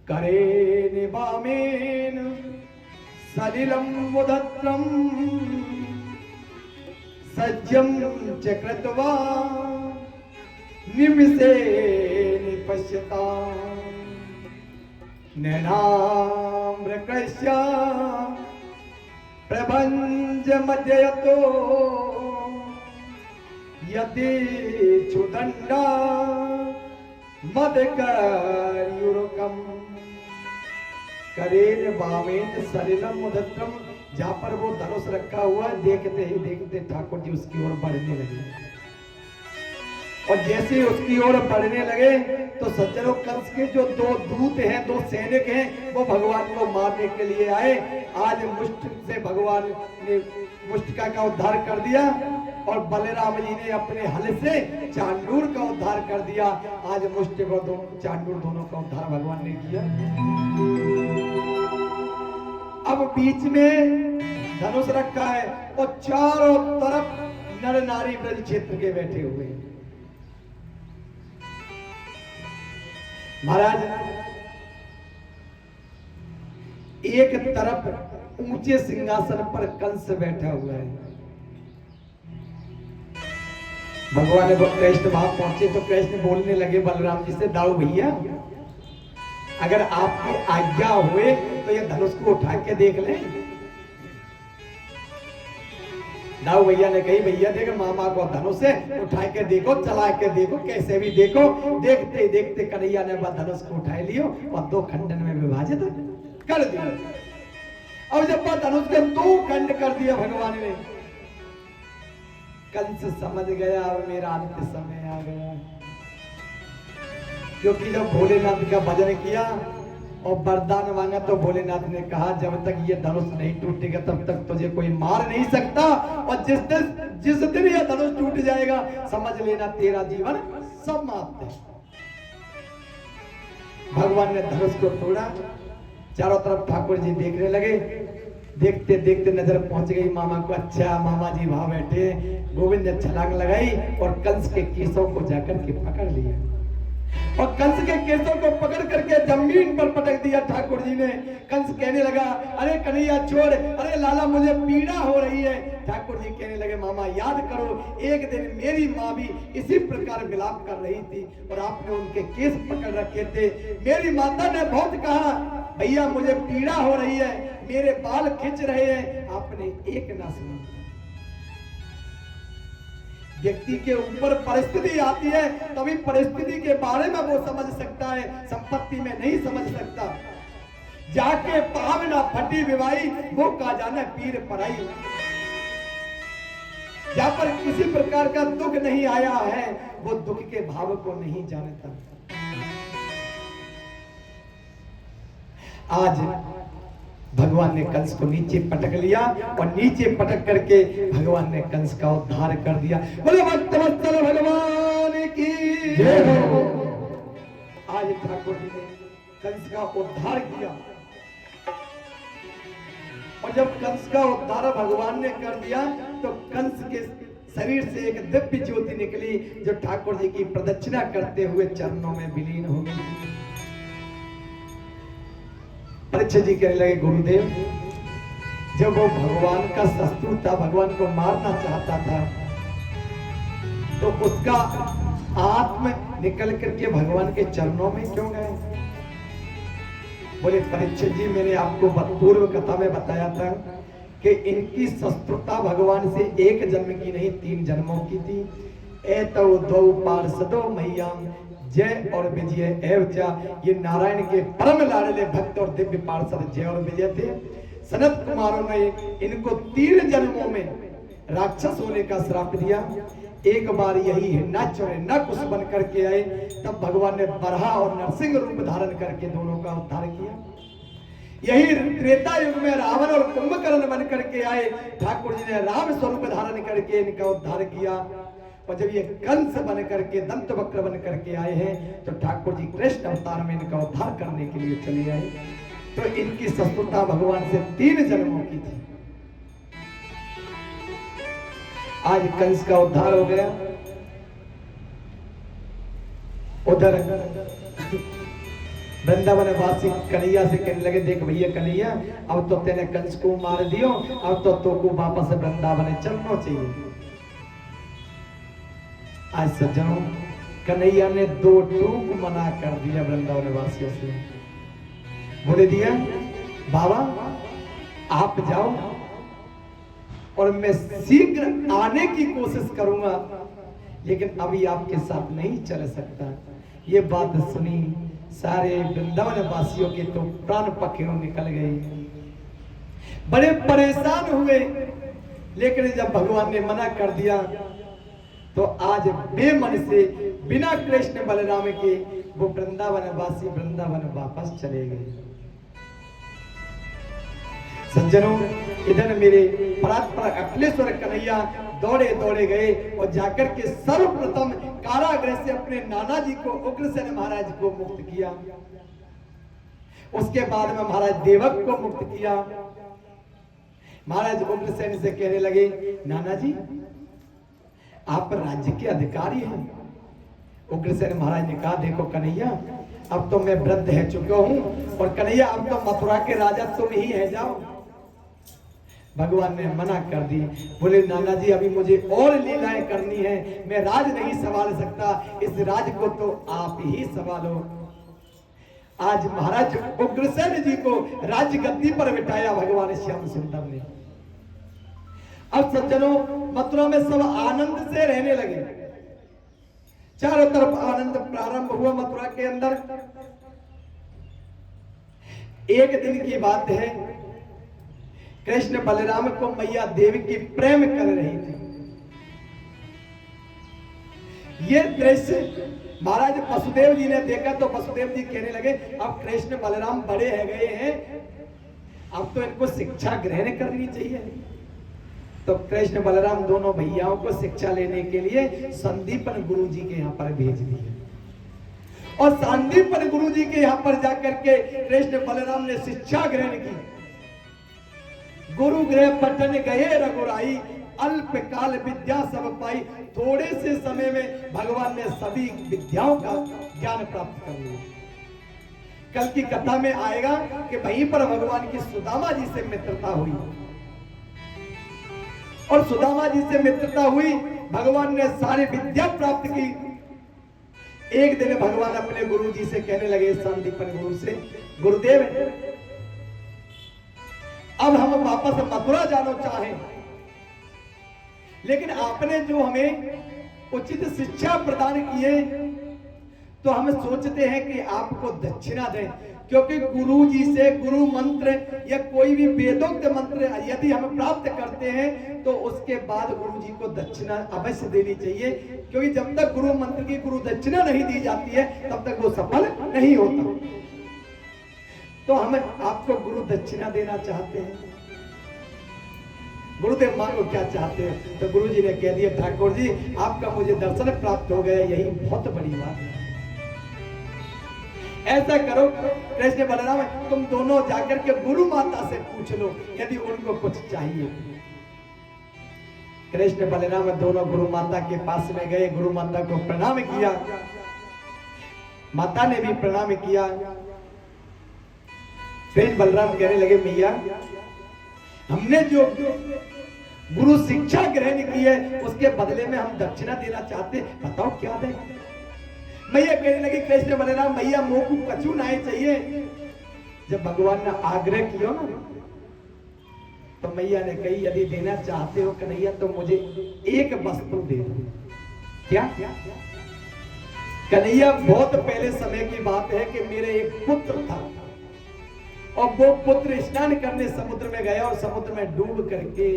करे निवामेन सलिलम मुदत्रम सज्जम च कृत्वा निमिषे निपश्यता नैनाम्रकस्य प्रभंज मध्ययतो यदि चुदंडा मदकर्युरकम करेन वामेन सलिलम मुदत्रम। जहां पर वो धनुष रखा हुआ देखते ही देखते ठाकुर जी उसकी ओर बढ़ने लगे और जैसे उसकी ओर बढ़ने लगे तो सज्जनों कंस के जो दो दूत हैं, दो सैनिक हैं, वो भगवान को मारने के लिए आए। आज मुष्ट से भगवान ने मुष्टिका का उद्धार कर दिया और बलराम जी ने अपने हल से चांडूर का उद्धार कर दिया। आज मुष्टिक और चांडूर दोनों का उद्धार भगवान ने किया। अब बीच में धनुष रखा है और चारों तरफ नर नारी ब्रज क्षेत्र के बैठे हुए हैं। महाराज एक तरफ ऊंचे सिंहासन पर कंस बैठा हुआ है। भगवान जब कृष्ण वहां पहुंचे तो कृष्ण बोलने लगे बलराम जी से, दाऊ भैया अगर आपकी आज्ञा हुए तो ये धनुष को उठा के देख लें। दाऊ भैया ने कही, भैया देखो मामा को धनुष से उठा के देखो, चला के देखो, कैसे भी देखो। देखते ही देखते कन्हैया ने धनुष को उठा लियो और दो खंडन में विभाजित कर दिया। अब जब धनुष के दो खंड कर दिया भगवान ने, कंस समझ गया अब मेरा अंत समय आ गया। क्योंकि जब भोलेनाथ का भजन किया और वरदान मांगा तो भोलेनाथ ने कहा जब तक ये धनुष नहीं टूटेगा तब तक तुझे कोई मार नहीं सकता, और जिस दिन ये धनुष टूट जाएगा समझ लेना तेरा जीवन समाप्त है। भगवान ने धनुष को तोड़ा, चारों तरफ ठाकुर जी देखने लगे। देखते देखते नजर पहुंच गई मामा को। अच्छा मामा जी वहां बैठे। गोविंद ने छलांग लगाई और कंस के केसों को जाकर के पकड़ लिया और कंस के केसों को पकड़ करके जमीन पर पटक दिया ठाकुर जी ने। कंस कहने लगा, अरे कन्हैया छोड़, अरे लाला मुझे पीड़ा हो रही है। ठाकुर जी कहने लगे, मामा याद करो एक दिन मेरी माँ भी इसी प्रकार विलाप कर रही थी और आपने उनके केस पकड़ रखे थे। मेरी माता ने बहुत कहा, भैया मुझे पीड़ा हो रही है, मेरे बाल खिंच रहे हैं, आपने एक ना सुना। व्यक्ति के ऊपर परिस्थिति आती है तभी परिस्थिति के बारे में वो समझ सकता है, संपत्ति में नहीं समझ सकता। जाके पावना फटी विवाही वो का जाने पीर पराई। जहां पर किसी प्रकार का दुख नहीं आया है वो दुख के भाव को नहीं जानता। आज भगवान ने कंस को नीचे पटक लिया और नीचे पटक करके भगवान ने कंस का उद्धार कर दिया। बोले भक्तवत्सल भगवान की जय हो। आज ठाकुर जी ने कंस का उद्धार किया और जब कंस का उद्धार भगवान ने कर दिया तो कंस के शरीर से एक दिव्य ज्योति निकली जो ठाकुर जी की प्रदक्षिणा करते हुए चरणों में विलीन हो गई। परीक्षित जी कहने लगे, गुरुदेव जब वो भगवान का शत्रु था, भगवान को मारना चाहता था, तो उसका आत्मा निकल करके भगवान के चरणों में क्यों गए? बोले परीक्षित जी मैंने आपको पूर्व कथा में बताया था कि इनकी शत्रुता भगवान से एक जन्म की नहीं 3 जन्मों की थी। एतौ द्वौ पार्षदो मह्यम जय और विजय एवचा। ये नारायण के परम लाडले भक्त और दिव्य पार्षद जय और विजय थे। सनत कुमारों ने इनको 3 जन्मों में राक्षस होने का श्राप दिया। एक बार यही हिरणाक्ष और हिरण्यकुश बन करके आए, तब भगवान ने बरहा और नरसिंह रूप धारण करके दोनों का उद्धार किया। यही त्रेता युग में रावण और कुंभकर्ण बन करके आए, ठाकुर जी ने राम स्वरूप धारण करके इनका उद्धार किया। और जब ये कंस बन करके दंत वक्र बन करके आए हैं तो ठाकुर जी कृष्ण अवतार में इनका उद्धार करने के लिए चले आए। तो इनकी शत्रुता भगवान से 3 जन्मों की थी। आज कंस का उद्धार हो गया। उधर वृंदावन वासी कन्हैया से कहने लगे, देख भैया कन्हैया, अब तो तेने कंस को मार दियो, अब तो को वापस वृंदावन चलना चाहिए। आज सज्जनों, कन्हैया ने दो टूक मना कर दिया वृंदावन वासियों से। बोले दिया, बाबा आप जाओ और मैं शीघ्र आने की कोशिश करूंगा, लेकिन अभी आपके साथ नहीं चल सकता। ये बात सुनी सारे वृंदावन वासियों के तो प्राण पखेरु निकल गए, बड़े परेशान हुए। लेकिन जब भगवान ने मना कर दिया तो आज बेमन से बिना कृष्ण बलराम के वो वृंदावन वासी वृंदावन वापस चले गए। सज्जनों, इधर मेरे परात्पर अखिलेश्वर कन्हैया दौड़े दौड़े गए और जाकर के सर्वप्रथम कारागृह से अपने नाना जी को, उग्रसेन महाराज को मुक्त किया। उसके बाद में महाराज देवक को मुक्त किया। महाराज उग्रसेन से कहने लगे, नाना जी आप राज्य के अधिकारी हैं। उग्रसेन महाराज ने कहा, देखो कन्हैया, अब तो मैं वृद्ध है चुका हूं और कन्हैया अब तो मथुरा के राजा तुम ही है, जाओ। भगवान ने मना कर दी। बोले, नाना जी अभी मुझे और लीलाएं करनी है, मैं राज नहीं संभाल सकता, इस राज को तो आप ही संभालो। आज महाराज उग्रसेन जी को राज्य गद्दी पर बिठाया भगवान श्याम सुंदर ने। अब सज्जनों, मथुरा में सब आनंद से रहने लगे, चारों तरफ आनंद प्रारंभ हुआ मथुरा के अंदर। एक दिन की बात है, कृष्ण बलराम को मैया देवी की प्रेम कर रही थी। ये दृश्य महाराज वसुदेव जी ने देखा तो वसुदेव जी कहने लगे, अब कृष्ण बलराम बड़े है गए हैं, अब तो इनको शिक्षा ग्रहण करनी चाहिए। तो कृष्ण बलराम दोनों भैयाओं को शिक्षा लेने के लिए संदीपन गुरु जी के यहाँ पर भेज दिए और संदीपन गुरु जी के यहाँ पर जाकर के कृष्ण बलराम ने शिक्षा ग्रहण की। गुरु गृह पठन गए रघुराई, अल्प काल विद्या सब पाई। थोड़े से समय में भगवान ने सभी विद्याओं का ज्ञान प्राप्त कर लिया। कल की कथा में आएगा कि वहीं पर भगवान की सुदामा जी से मित्रता हुई और सुदामा जी से मित्रता हुई, भगवान ने सारी विद्या प्राप्त की। एक दिन भगवान अपने गुरु जी से कहने लगे, संदीपन गुरु से, गुरुदेव अब हम वापस मथुरा जाना चाहें, लेकिन आपने जो हमें उचित शिक्षा प्रदान की है तो हम सोचते हैं कि आपको दक्षिणा दें, क्योंकि गुरु जी से गुरु मंत्र या कोई भी वेदोक्त मंत्र यदि हम प्राप्त करते हैं तो उसके बाद गुरु जी को दक्षिणा अवश्य देनी चाहिए, क्योंकि जब तक गुरु मंत्र की गुरु दक्षिणा नहीं दी जाती है तब तक वो सफल नहीं होता। तो हम आपको गुरु दक्षिणा देना चाहते हैं। गुरुदेव मांगो क्या चाहते हैं? तो गुरु जी ने कह दिया, ठाकुर जी आपका मुझे दर्शन प्राप्त हो गया, यही बहुत बड़ी बात है। ऐसा करो कृष्ण बलराम, तुम दोनों जाकर के गुरु माता से पूछ लो यदि उनको कुछ चाहिए। कृष्ण बलराम दोनों गुरु माता के पास में गए, गुरु माता को प्रणाम किया, माता ने भी प्रणाम किया। कृष्ण बलराम कहने लगे, मैया हमने जो गुरु शिक्षा ग्रहण की है उसके बदले में हम दक्षिणा देना चाहते, बताओ क्या दें। मैया कहने लगी, कृष्ण बलराम भैया मोह को कछु नहीं चाहिए। जब भगवान ने आग्रह किया ना तो मैया ने कही, यदि देना चाहते हो कन्हैया तो मुझे एक वस्तु दे दो। क्या? कन्हैया, बहुत पहले समय की बात है कि मेरे एक पुत्र था और वो पुत्र स्नान करने समुद्र में गया और समुद्र में डूब करके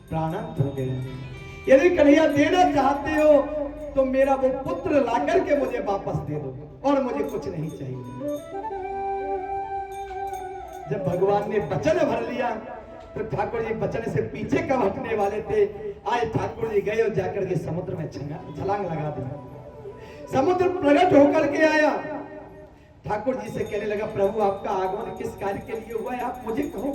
प्राणांत हो गया। यदि कन्हैया देना चाहते हो तो मेरा वो पुत्र ला करके मुझे वापस दे दो और मुझे कुछ नहीं चाहिए। जब भगवान ने वचन भर लिया तो ठाकुर जी वचन से पीछे कब हटने वाले थे। आज ठाकुर जी गए और जाकर के समुद्र में छलांग लगा दी। समुद्र प्रकट होकर के आया, ठाकुर जी से कहने लगा, प्रभु आपका आगमन किस कार्य के लिए हुआ है, आप मुझे कहो।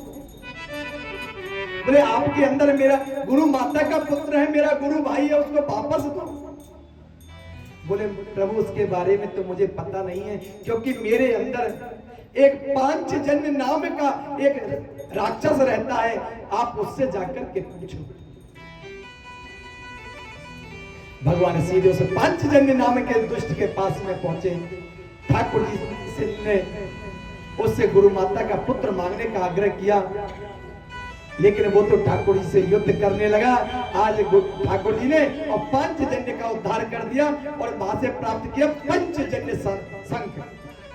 बोले, आपके अंदर मेरा गुरु माता का पुत्र है, मेरा गुरु भाई है, उसको वापस दो। बोले प्रभु उसके बारे में तो मुझे पता नहीं है, क्योंकि मेरे अंदर एक पांचजन्य नाम का एक राक्षस रहता है, आप उससे जाकर के पूछो। भगवान सीधे उस पांचजन्य नाम के दुष्ट के पास में पहुंचे। ठाकुर जी ने उससे गुरु माता का पुत्र मांगने का आग्रह किया, लेकिन वो तो ठाकुर जी से युद्ध करने लगा। आज ठाकुर जी ने और पंचजन्य का उद्धार कर दिया और वहां से प्राप्त किया पंचजन्य शंख,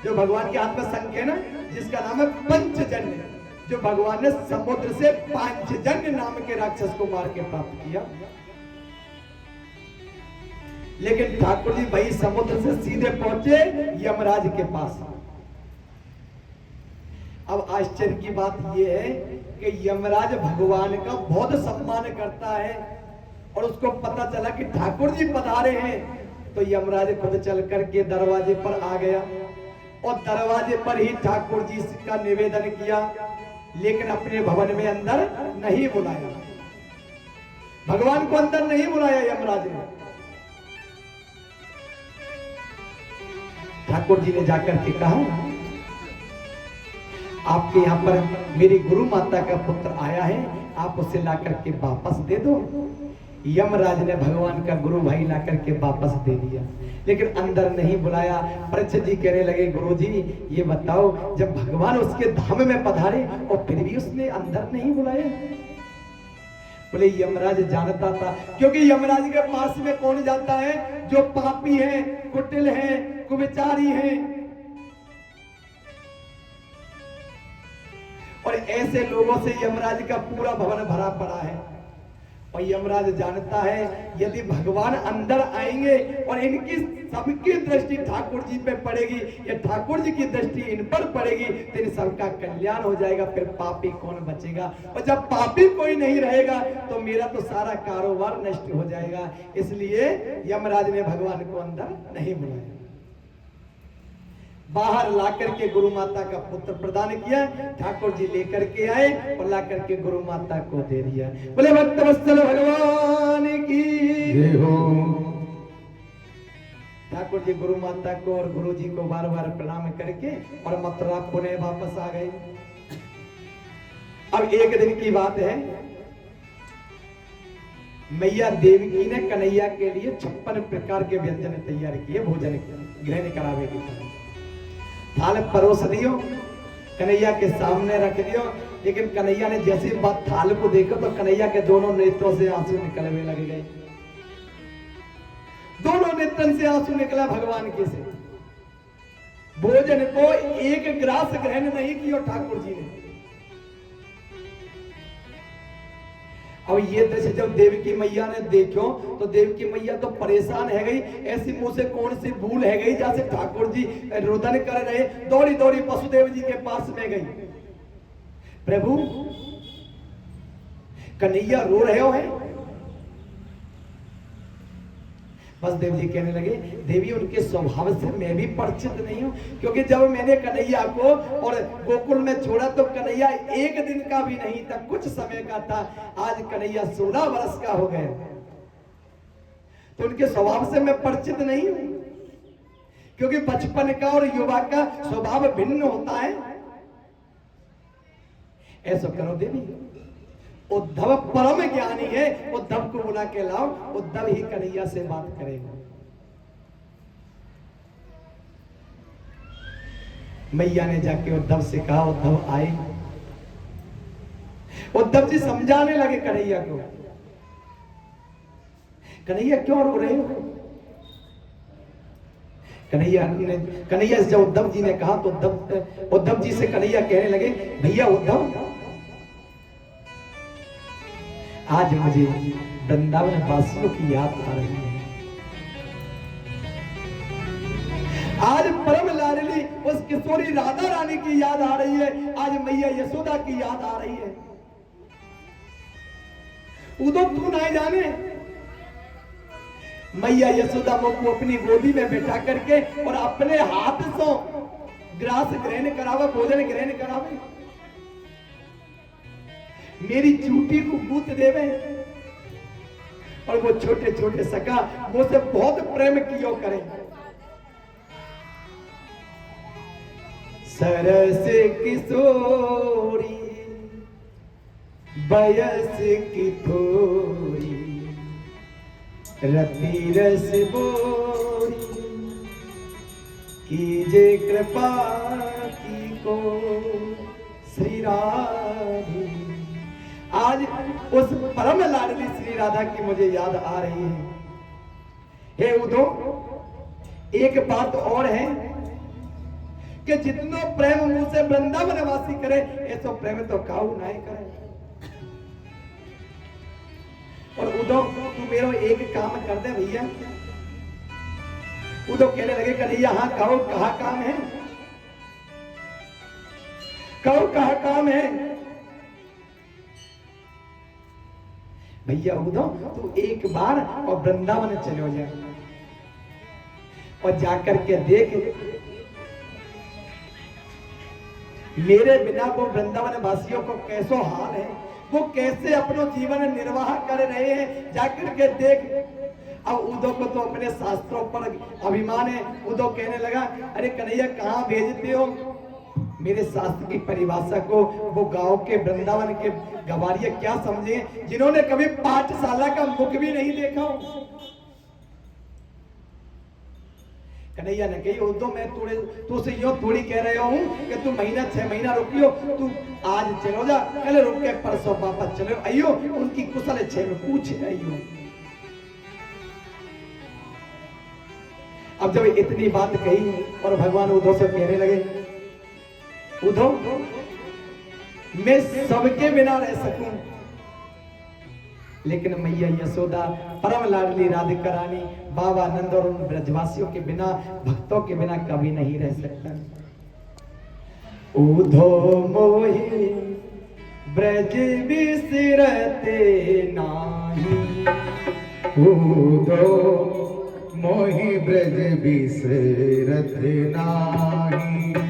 जो भगवान के हाथ में शंख है ना, जिसका नाम है पंचजन्य, जो भगवान ने समुद्र से पांचजन्य नाम के राक्षस को मार के प्राप्त किया। लेकिन ठाकुर जी वही समुद्र से सीधे पहुंचे यमराज के पास। अब आश्चर्य की बात यह है कि यमराज भगवान का बहुत सम्मान करता है, और उसको पता चला कि ठाकुर जी पधारे हैं, तो यमराज खुद चल करके दरवाजे पर आ गया और दरवाजे पर ही ठाकुर जी का निवेदन किया, लेकिन अपने भवन में अंदर नहीं बुलाया। भगवान को अंदर नहीं बुलाया यमराज ने। ठाकुर जी ने जाकर के कहा, आपके यहाँ पर मेरी गुरु माता का पुत्र आया है, आप उसे ला करके वापस दे दो। यमराज ने भगवान का गुरु भाई ला करके वापस दे दिया, लेकिन अंदर नहीं बुलाया। परीक्षित जी कहने लगे, गुरु जी ये बताओ, जब भगवान उसके धाम में पधारे और फिर भी उसने अंदर नहीं बुलाया? बोले यमराज जानता था, क्योंकि यमराज के पास में कौन जाता है? जो पापी है, कुटिल है, कुविचारी है, और ऐसे लोगों से यमराज का पूरा भवन भरा पड़ा है। और यमराज जानता है यदि भगवान अंदर आएंगे और इनकी सबकी दृष्टि ठाकुर जी पे पड़ेगी, या ठाकुर जी की दृष्टि इन पर पड़ेगी, तो इन सबका कल्याण हो जाएगा, फिर पापी कौन बचेगा? और जब पापी कोई नहीं रहेगा तो मेरा तो सारा कारोबार नष्ट हो जाएगा। इसलिए यमराज ने भगवान को अंदर नहीं बुलाया, बाहर लाकर के गुरु माता का पुत्र प्रदान किया। ठाकुर जी लेकर के आए और लाकर के गुरु माता को दे दिया। बोले भक्त वत्सल भगवान की जय हो। ठाकुर जी गुरु माता को और गुरु जी को बार बार प्रणाम करके और मथुरा पुणे वापस आ गए। अब एक दिन की बात है, मैया देवकी ने कन्हैया के लिए 56 प्रकार के व्यंजन तैयार किए, भोजन ग्रहण करावे के लिए। थाल परोस दियो, कन्हैया के सामने रख दियो, लेकिन कन्हैया ने जैसे बात थाल को देखा तो कन्हैया के दोनों नेत्रों से आंसू निकलने लग गए। दोनों नेत्रों से आंसू निकला भगवान के से। भोजन को एक ग्रास ग्रहण नहीं किया ठाकुर जी ने। और ये दृश्य जब देवकी मैया ने देखो तो देवकी मैया तो परेशान है गई, ऐसी मुंह से कौन सी भूल है गई जैसे ठाकुर जी रुदन कर रहे, दौड़ी दौड़ी वसुदेव जी के पास में गई। प्रभु कन्हैया रो रहे हो है? वसुदेव जी कहने लगे, देवी उनके स्वभाव से मैं भी परिचित नहीं हूं, क्योंकि जब मैंने कन्हैया को और गोकुल में छोड़ा तो कन्हैया एक दिन का भी नहीं था, कुछ समय का था। आज कन्हैया 16 वर्ष का हो गए, तो उनके स्वभाव से मैं परिचित नहीं हूं, क्योंकि बचपन का और युवा का स्वभाव भिन्न होता है। ऐसा करो देवी, उद्धव परम ज्ञानी है, उद्धव को बुला के लाओ, उद्धव ही कन्हैया से बात करेगा। मैया ने जाके उद्धव से कहा, उद्धव आए। उद्धव जी समझाने लगे कन्हैया को, कन्हैया क्यों रो रहे हो? कन्हैया जब उद्धव जी ने कहा तो उद्धव जी से कन्हैया कहने लगे, भैया उद्धव, आज मुझे वृंदावन वासियों की याद आ रही है। आज परम लाडली उस किशोरी राधा रानी की याद आ रही है, आज मैया यशोदा की याद आ रही है। उधर तू ना जाने, मैया यशोदा को अपनी गोदी में बैठा करके और अपने हाथ से ग्रास ग्रहण करावे, भोजन ग्रहण करावे, मेरी चूटी को बूत देवे और वो छोटे छोटे सखा मुझसे बहुत प्रेम कियो करें। सरस किशोरी बयस की थोरी रति रस बोरी कीजे कृपा की को श्री राधे। आज उस परम लाडली श्री राधा की मुझे याद आ रही है। हे उद्धो, एक बात और है कि जितनो प्रेम मुझसे वृंदावन वासी करे ऐसो प्रेम तो काऊ नहीं करे। और उद्धव तू मेरा एक काम कर दे भैया। उद्धव कहने लगे कन्हैया हाँ कहो कहा काम है, कहो कहा काम है। भैया उद्धव तू एक बार और वृंदावन चलो जा और जाकर के देख मेरे बिना वो वृंदावन वासियों को कैसो हाल है, वो कैसे अपनो जीवन निर्वाह कर रहे हैं, जाकर के देख। अब उद्धव को तो अपने शास्त्रों पर अभिमान है। उद्धव कहने लगा अरे कन्हैया कहाँ भेजते हो मेरे शास्त्र की परिभाषा को। वो गांव के वृंदावन के गवारिया क्या समझे जिन्होंने कभी पाठशाला का मुख भी नहीं देखा हो। कन्हैया ने कही उद्धव मैं तुझसे यूं थोड़ी कह रहे हूं कि तू महीना 6 महीना रुकियो, तू आज चलो जा, कल रुक के परसों वापस चलो आइयो, उनकी कुशल 6 में पूछ आइयो। अब जब इतनी बात कही और भगवान उद्धव से कहने लगे उद्धव मैं सबके बिना रह सकूं लेकिन मैया यशोदा परम लाडली राधिका रानी बाबा नंद और उन ब्रजवासियों के बिना भक्तों के बिना कभी नहीं रह सकता। उद्धव मोहि ब्रज बिसरते नाही, उद्धव मोहि ब्रज बिसरते नाही।